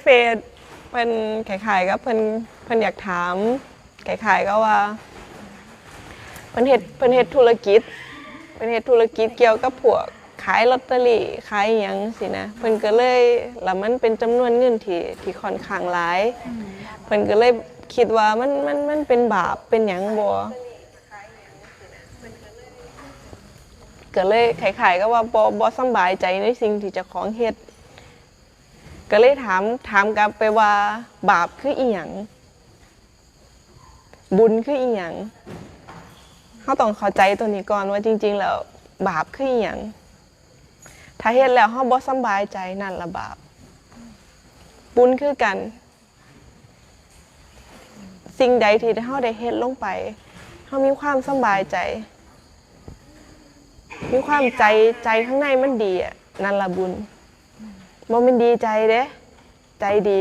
เฟซเพิ่นขายๆก็เพิ่นอยากถามขายๆก็ว่าเพิ่นเฮ็ดธุรกิจเกี่ยวกับพวกขายลอตเตอรี่ขายหยังสินะเพิ่นก็เลยแล้วมันเป็นจำนวนเงินที่ค่อนข้างหลายเพิ่นก็เลยคิดว่ามันเป็นบาปเป็นหยังบ่ก็เลยขายๆก็ว่าบ่สำบายใจในสิ่งที่เจ้าของเฮ็ดก็เลยถามกลับไปว่าบาปคืออีหยังบุญคืออีหยังเขาต้องเข้าใจตัวนี้ก่อนว่าจริงๆแล้วบาปคืออีหยังถ้าเฮ็ดแล้วเขาบ่สำบายใจนั่นละบาปบุญคือกันสิ่งใดที่เขาได้เฮ็ดลงไปเขามีความสำบายใจมีความใจข้างในมันดีอ่ะนั่นละบุญบ่แม่นดีใจเด้ใจดี